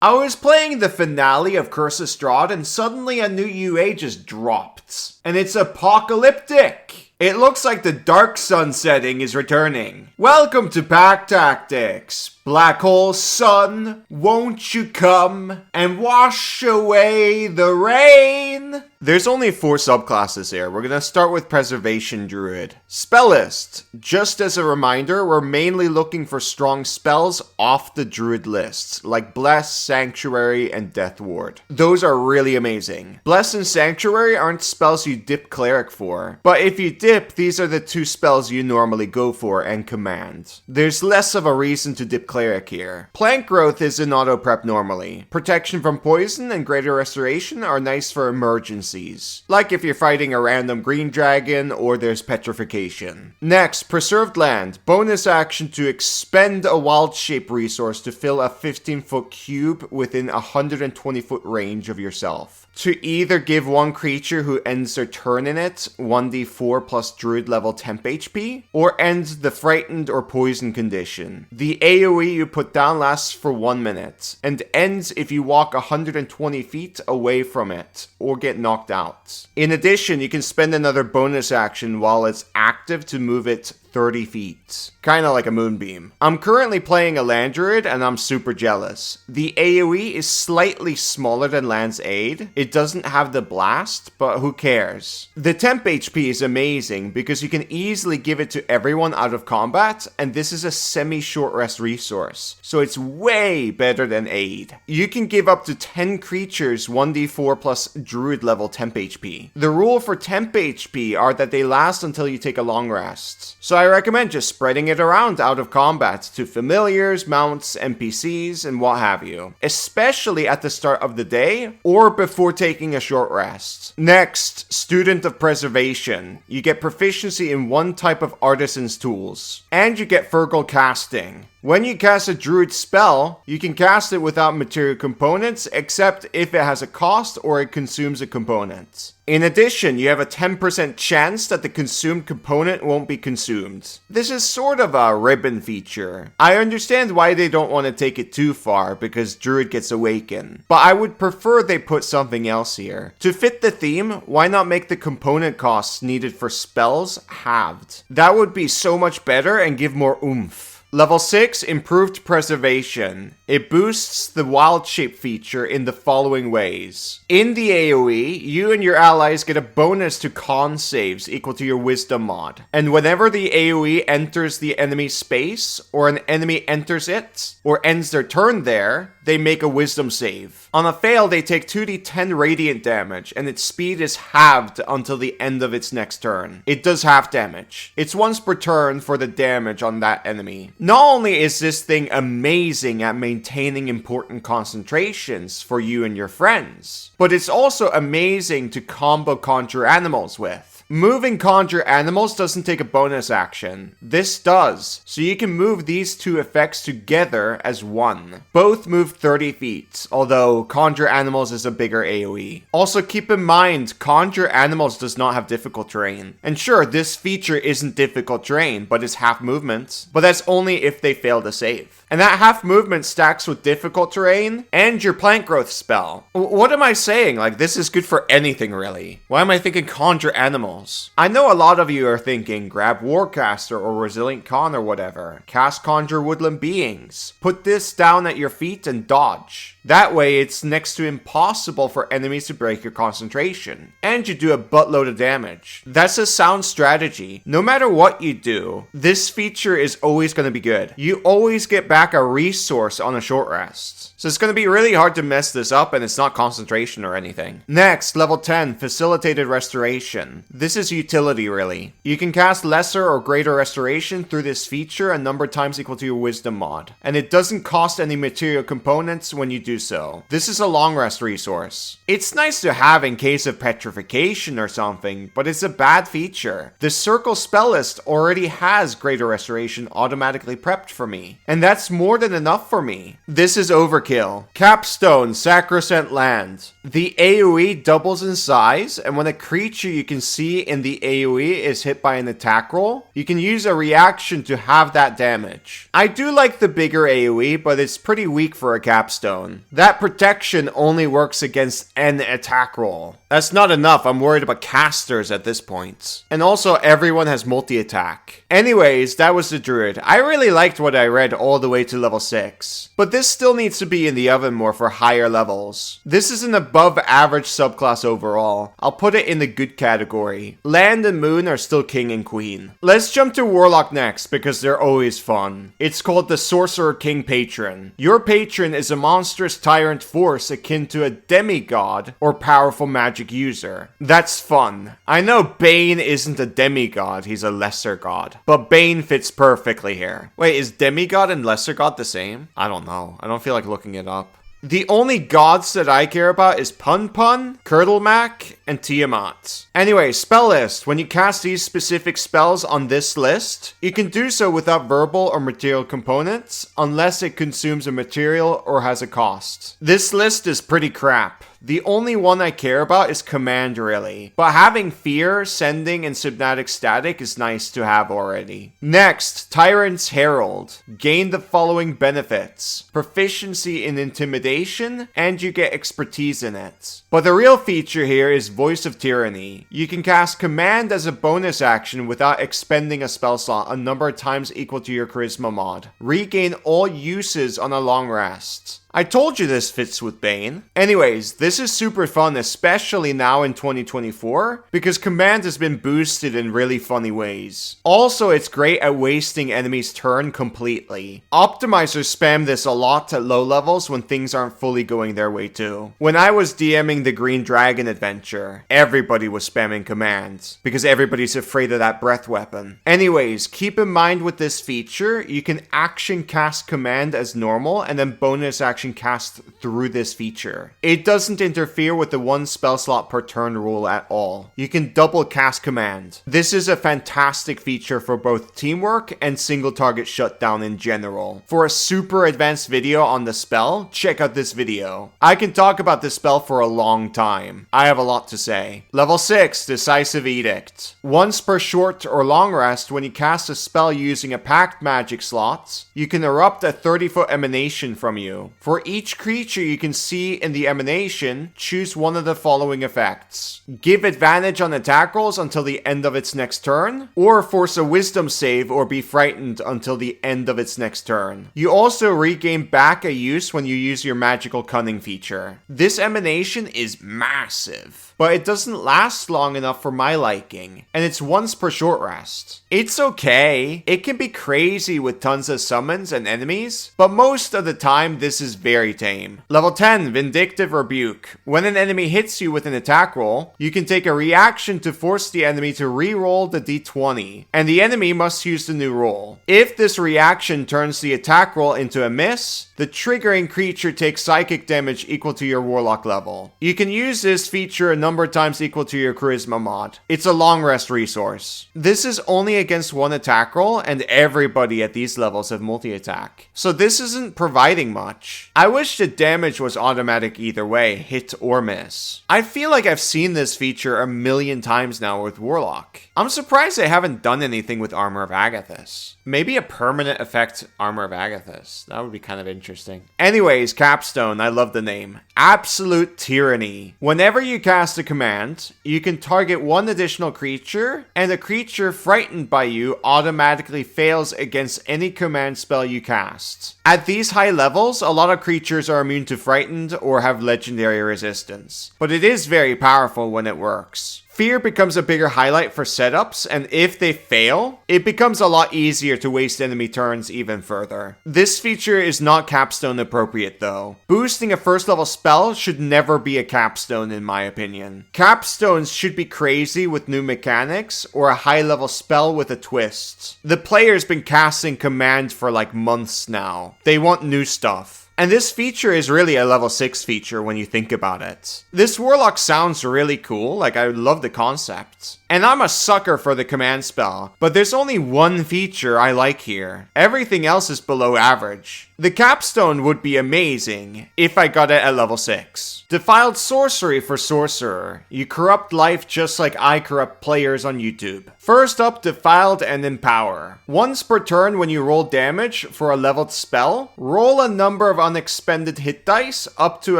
I was playing the finale of Curse of Strahd and suddenly a new UA just dropped. And it's Apocalyptic! It looks like the Dark Sun setting is returning. Welcome to Pack Tactics. Black Hole Sun, won't you come and wash away the rain? There's only 4 subclasses here. We're gonna start with Preservation Druid. Spell list. Just as a reminder, we're mainly looking for strong spells off the Druid list, like Bless, Sanctuary, and Death Ward. Those are really amazing. Bless and Sanctuary aren't spells you dip Cleric for, but if you dip, these are the 2 spells you normally go for and command. There's less of a reason to dip Cleric here. Plant Growth is an auto prep normally. Protection from Poison and Greater Restoration are nice for emergencies, like if you're fighting a random green dragon or there's Petrification. Next, Preserved Land. Bonus action to expend a wild shape resource to fill a 15-foot cube within a 120-foot range of yourself. To either give one creature who ends their turn in it 1d4 plus Druid level temp HP, or end the frightened or poison condition. The AoE you put down lasts for 1 minute, and ends if you walk 120 feet away from it, or get knocked out. In addition, you can spend another bonus action while it's active to move it 30 feet. Kinda like a moonbeam. I'm currently playing a Land Druid and I'm super jealous. The AoE is slightly smaller than Land's Aid. It doesn't have the blast, but who cares? The temp HP is amazing because you can easily give it to everyone out of combat, and this is a semi-short rest resource, so it's way better than Aid. You can give up to 10 creatures 1d4 plus Druid level temp HP. The rule for temp HP are that they last until you take a long rest, so I recommend just spreading it around out of combat to familiars, mounts, NPCs, and what have you, especially at the start of the day or before taking a short rest. Next, Student of Preservation. You get proficiency in 1 type of Artisan's tools, and you get Fergal Casting. When you cast a Druid spell, you can cast it without material components except if it has a cost or it consumes a component. In addition, you have a 10% chance that the consumed component won't be consumed. This is sort of a ribbon feature. I understand why they don't want to take it too far because Druid gets Awaken, but I would prefer they put something else here. To fit the theme, why not make the component costs needed for spells halved? That would be so much better and give more oomph. Level 6, Improved Preservation. It boosts the Wild Shape feature in the following ways. In the AoE, you and your allies get a bonus to con saves equal to your Wisdom mod. And whenever the AoE enters the enemy space, or an enemy enters it, or ends their turn there, they make a Wisdom save. On a fail, they take 2d10 radiant damage, and its speed is halved until the end of its next turn. It does half damage. It's once per turn for the damage on that enemy. Not only is this thing amazing at maintaining important concentrations for you and your friends, but it's also amazing to combo Conjure Animals with. Moving Conjure Animals doesn't take a bonus action. This does, so you can move these 2 effects together as one. Both move 30 feet, although Conjure Animals is a bigger AoE. Also keep in mind, Conjure Animals does not have difficult terrain. And sure, this feature isn't difficult terrain, but it's half movement. But that's only if they fail to save. And that half movement stacks with difficult terrain and your plant growth spell. What am I saying? Like, this is good for anything, really. Why am I thinking Conjure Animals? I know a lot of you are thinking grab Warcaster or Resilient Con or whatever. Cast Conjure Woodland Beings. Put this down at your feet and dodge. That way, it's next to impossible for enemies to break your concentration. And you do a buttload of damage. That's a sound strategy. No matter what you do, this feature is always going to be good. You always get back a resource on a short rest. So it's going to be really hard to mess this up, and it's not concentration or anything. Next, level 10, Facilitated Restoration. This is utility, really. You can cast Lesser or Greater Restoration through this feature a number of times equal to your Wisdom mod. And it doesn't cost any material components when you do so. This is a long rest resource. It's nice to have in case of Petrification or something, but it's a bad feature. The Circle spell list already has Greater Restoration automatically prepped for me, and that's more than enough for me. This is overkill Overkill. Capstone, Sacrosanct Land. The AoE doubles in size, and when a creature you can see in the AoE is hit by an attack roll, you can use a reaction to have that damage. I do like the bigger AoE, but it's pretty weak for a capstone. That protection only works against an attack roll. That's not enough, I'm worried about casters at this point. And also, everyone has multi-attack. Anyways, that was the Druid. I really liked what I read all the way to level 6. But this still needs to be in the oven more for higher levels. This is an above average subclass overall. I'll put it in the good category. Land and Moon are still king and queen. Let's jump to Warlock next, because they're always fun. It's called the Sorcerer-King Patron. Your patron is a monstrous tyrant force akin to a demigod or powerful magic user. That's fun. I know Bane isn't a demigod, he's a lesser god. But Bane fits perfectly here. Wait, is demigod and lesser god the same? I don't know. I don't feel like looking it up. The only gods that I care about is Pun, Curdlemac, and Tiamat. Anyway, spell list. When you cast these specific spells on this list, you can do so without verbal or material components, unless it consumes a material or has a cost. This list is pretty crap. The only one I care about is Command, really. But having Fear, Sending, and Subnatic Static is nice to have already. Next, Tyrant's Herald. Gain the following benefits. Proficiency in Intimidation, and you get expertise in it. But the real feature here is Voice of Tyranny. You can cast Command as a bonus action without expending a spell slot a number of times equal to your Charisma mod. Regain all uses on a long rest. I told you this fits with Bane. Anyways, this is super fun, especially now in 2024, because Command has been boosted in really funny ways. Also, it's great at wasting enemies' turn completely. Optimizers spam this a lot at low levels when things aren't fully going their way too. When I was DMing the Green Dragon adventure, everybody was spamming Command, because everybody's afraid of that breath weapon. Anyways, keep in mind with this feature, you can action cast Command as normal, and then bonus action cast through this feature. It doesn't interfere with the one spell slot per turn rule at all. You can double cast Command. This is a fantastic feature for both teamwork and single target shutdown in general. For a super advanced video on the spell, check out this video. I can talk about this spell for a long time. I have a lot to say. Level 6, Decisive Edict. Once per short or long rest, when you cast a spell using a packed magic slot, you can erupt a 30-foot emanation from you. For each creature you can see in the emanation, choose one of the following effects. Give advantage on attack rolls until the end of its next turn, or force a wisdom save or be frightened until the end of its next turn. You also regain back a use when you use your magical cunning feature. This emanation is massive, but it doesn't last long enough for my liking, and it's once per short rest. It's okay. It can be crazy with tons of summons and enemies, but most of the time this is very tame. Level 10, Vindictive Rebuke. When an enemy hits you with an attack roll, you can take a reaction to force the enemy to re-roll the d20, and the enemy must use the new roll. If this reaction turns the attack roll into a miss, the triggering creature takes psychic damage equal to your Warlock level. You can use this feature a number of times equal to your Charisma mod. It's a long rest resource. This is only against one attack roll, and everybody at these levels have multi-attack. So this isn't providing much. I wish the damage was automatic either way, hit or miss. I feel like I've seen this feature a million times now with Warlock. I'm surprised they haven't done anything with Armor of Agathis. Maybe a permanent effect Armor of Agathis. That would be kind of interesting. Anyways, Capstone, I love the name. Absolute Tyranny. Whenever you cast a command, you can target one additional creature, and a creature frightened by you automatically fails against any command spell you cast. At these high levels, a lot of creatures are immune to frightened or have legendary resistance, but it is very powerful when it works. Fear becomes a bigger highlight for setups, and if they fail, it becomes a lot easier to waste enemy turns even further. This feature is not capstone appropriate though. Boosting a first level spell should never be a capstone in my opinion. Capstones should be crazy with new mechanics, or a high level spell with a twist. The player's been casting command for like months now. They want new stuff. And this feature is really a level 6 feature when you think about it. This Warlock sounds really cool, like I love the concept. And I'm a sucker for the command spell, but there's only one feature I like here. Everything else is below average. The capstone would be amazing if I got it at level 6. Defiled Sorcery for Sorcerer. You corrupt life just like I corrupt players on YouTube. First up, Defiled and Empower. Once per turn when you roll damage for a leveled spell, roll a number of unexpended hit dice up to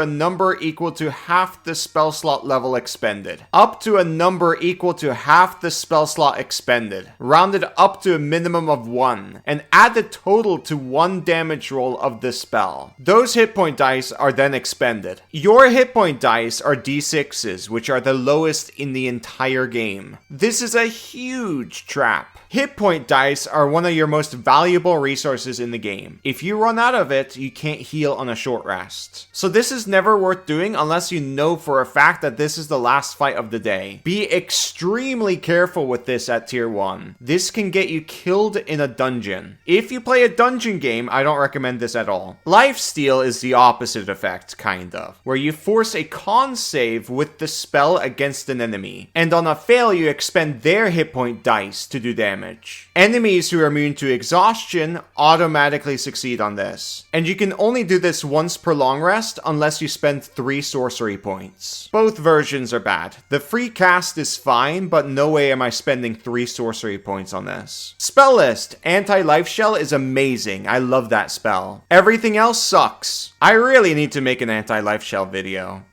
a number equal to half the spell slot level expended. Up to a number equal to half the spell slot expended. Rounded up to a minimum of 1. And add the total to 1 damage roll of the spell. Those hit point dice are then expended. Your hit point dice are d6s, which are the lowest in the entire game. This is a huge trap. Hit point dice are one of your most valuable resources in the game. If you run out of it, you can't heal on a short rest. So this is never worth doing unless you know for a fact that this is the last fight of the day. Be extremely careful with this at tier 1. This can get you killed in a dungeon. If you play a dungeon game, I don't recommend this at all. Lifesteal is the opposite effect, kind of, where you force a con save with the spell against an enemy, and on a fail you expend their hit point dice to do damage. Enemies who are immune to exhaustion automatically succeed on this, and you can only do this once per long rest unless you spend 3 sorcery points. Both versions are bad. The free cast is fine, but no way am I spending 3 sorcery points on this. Spell list. Anti-life shell is amazing. I love that spell. Everything else sucks. I really need to make an anti-life shell video.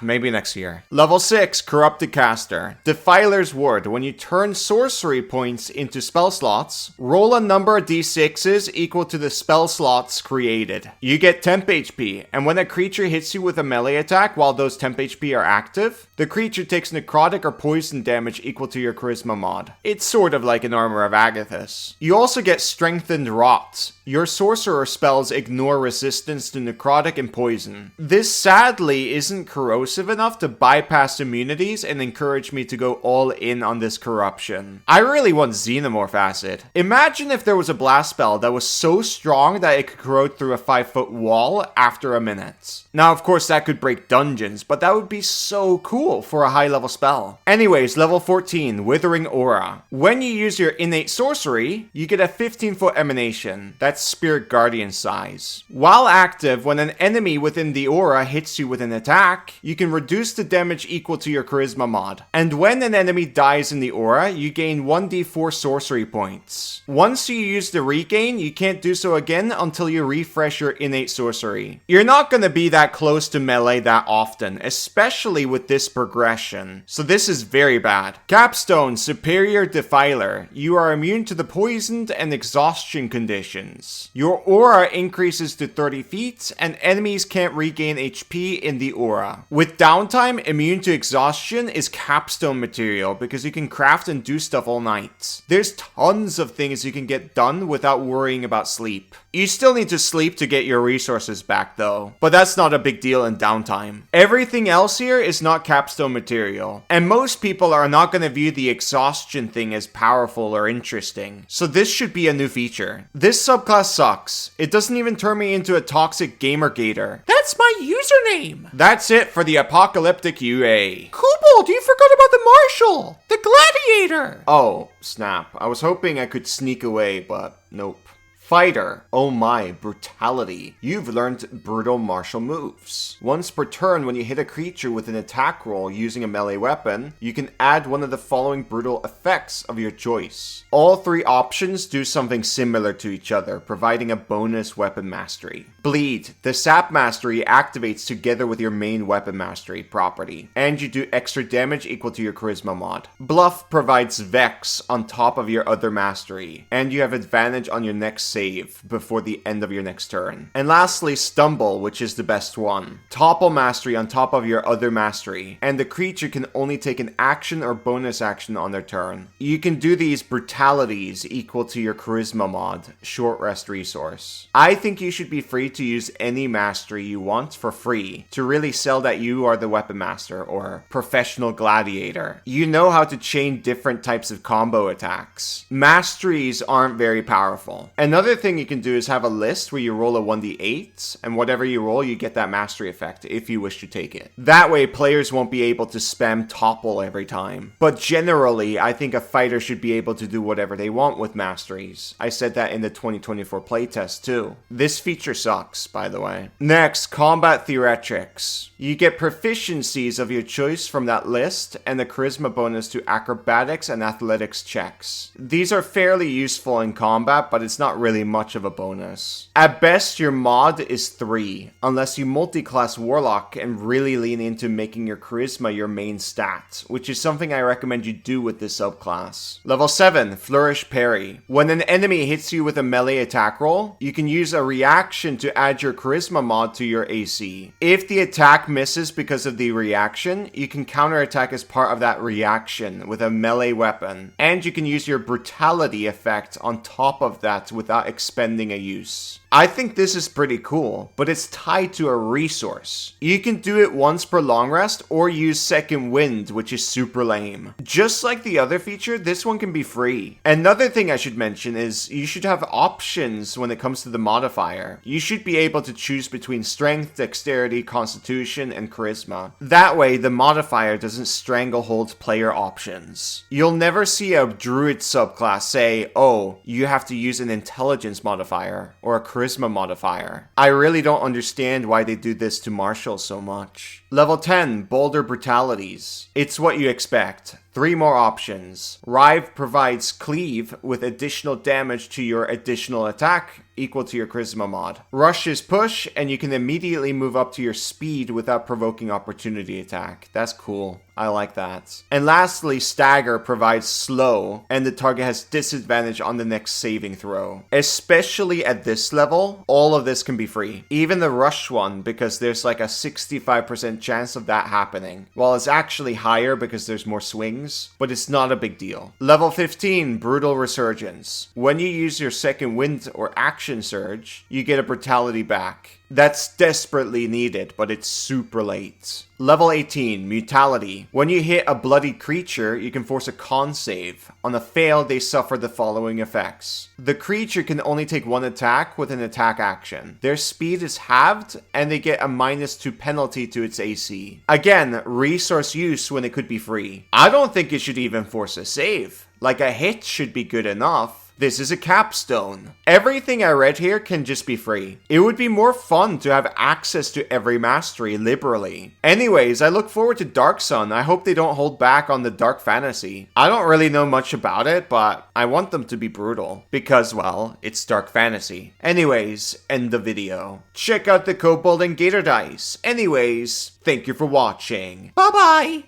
Maybe next year. Level 6, Corrupted Caster. Defiler's Ward. When you turn sorcery points into spell slots, roll a number of d6s equal to the spell slots created. You get temp HP, and when a creature hits you with a melee attack while those temp HP are active, the creature takes necrotic or poison damage equal to your charisma mod. It's sort of like an Armor of Agathis. You also get Strengthened Rot. Your sorcerer spells ignore resistance to necrotic and poison. This sadly isn't corrosive enough to bypass immunities and encourage me to go all in on this corruption. I really want Xenomorph Acid. Imagine if there was a blast spell that was so strong that it could corrode through a 5-foot wall after a minute. Now, of course, that could break dungeons, but that would be so cool for a high-level spell. Anyways, level 14, Withering Aura. When you use your innate sorcery, you get a 15-foot emanation. That's Spirit Guardian size. While active, when an enemy within the aura hits you with an attack, you can reduce the damage equal to your charisma mod. And when an enemy dies in the aura, you gain 1d4 sorcery points. Once you use the regain, you can't do so again until you refresh your innate sorcery. You're not going to be that close to melee that often, especially with this progression. So this is very bad. Capstone, Superior Defiler. You are immune to the poisoned and exhaustion conditions. Your aura increases to 30 feet, and enemies can't regain HP in the aura. With downtime, immune to exhaustion is capstone material because you can craft and do stuff all night. There's tons of things you can get done without worrying about sleep. You still need to sleep to get your resources back though, but that's not a big deal in downtime. Everything else here is not capstone material, and most people are not going to view the exhaustion thing as powerful or interesting, so this should be a new feature. This subclass sucks. It doesn't even turn me into a toxic gamer gator. That's my username! That's it for the Apocalyptic UA. Kobold, you forgot about the Marshal! The Gladiator! Oh, snap. I was hoping I could sneak away, but nope. Fighter. Oh my, brutality. You've learned brutal martial moves. Once per turn, when you hit a creature with an attack roll using a melee weapon, you can add one of the following brutal effects of your choice. All 3 options do something similar to each other, providing a bonus weapon mastery. Bleed. The sap mastery activates together with your main weapon mastery property, and you do extra damage equal to your charisma mod. Bluff provides Vex on top of your other mastery, and you have advantage on your next save before the end of your next turn. And lastly, Stumble, which is the best one. Topple mastery on top of your other mastery, and the creature can only take an action or bonus action on their turn. You can do these brutalities equal to your charisma mod, short rest resource. I think you should be free to use any mastery you want for free to really sell that you are the weapon master or professional gladiator. You know how to chain different types of combo attacks. Masteries aren't very powerful. Another Another thing you can do is have a list where you roll a 1d8, and whatever you roll, you get that mastery effect if you wish to take it. That way, players won't be able to spam topple every time. But generally, I think a fighter should be able to do whatever they want with masteries. I said that in the 2024 playtest too. This feature sucks, by the way. Next, combat theatrics. You get proficiencies of your choice from that list, and a charisma bonus to acrobatics and athletics checks. These are fairly useful in combat, but it's not really much of a bonus. At best, your mod is 3, unless you multi-class Warlock and really lean into making your charisma your main stat, which is something I recommend you do with this subclass. Level 7, Flourish Parry. When an enemy hits you with a melee attack roll, you can use a reaction to add your charisma mod to your AC. If the attack misses because of the reaction, you can counterattack as part of that reaction with a melee weapon, and you can use your brutality effect on top of that without expending a use. I think this is pretty cool, but it's tied to a resource. You can do it once per long rest or use Second Wind, which is super lame. Just like the other feature, this one can be free. Another thing I should mention is you should have options when it comes to the modifier. You should be able to choose between strength, dexterity, constitution, and charisma. That way, the modifier doesn't stranglehold player options. You'll never see a Druid subclass say, oh, you have to use an intelligence modifier or a charisma modifier. I really don't understand why they do this to Marshall so much. Level 10, Bolder Brutalities. It's what you expect. 3 more options. Rive provides cleave with additional damage to your additional attack equal to your charisma mod. Rush is push, and you can immediately move up to your speed without provoking opportunity attack. That's cool. I like that. And lastly, Stagger provides slow, and the target has disadvantage on the next saving throw. Especially at this level, all of this can be free. Even the rush one, because there's like a 65% chance of that happening. Well, it's actually higher because there's more swings, but it's not a big deal. Level 15, Brutal Resurgence. When you use your Second Wind or Action Surge, you get a brutality back. That's desperately needed, but it's super late. Level 18, Mutality. When you hit a bloody creature, you can force a con save. On a fail, they suffer the following effects. The creature can only take 1 attack with an attack action. Their speed is halved, and they get a -2 penalty to its AC. Again, resource use when it could be free. I don't think it should even force a save. Like, a hit should be good enough. This is a capstone. Everything I read here can just be free. It would be more fun to have access to every mastery liberally. Anyways, I look forward to Dark Sun. I hope they don't hold back on the dark fantasy. I don't really know much about it, but I want them to be brutal. Because, well, it's dark fantasy. Anyways, end the video. Check out the Kobold and Gator dice. Anyways, thank you for watching. Bye-bye!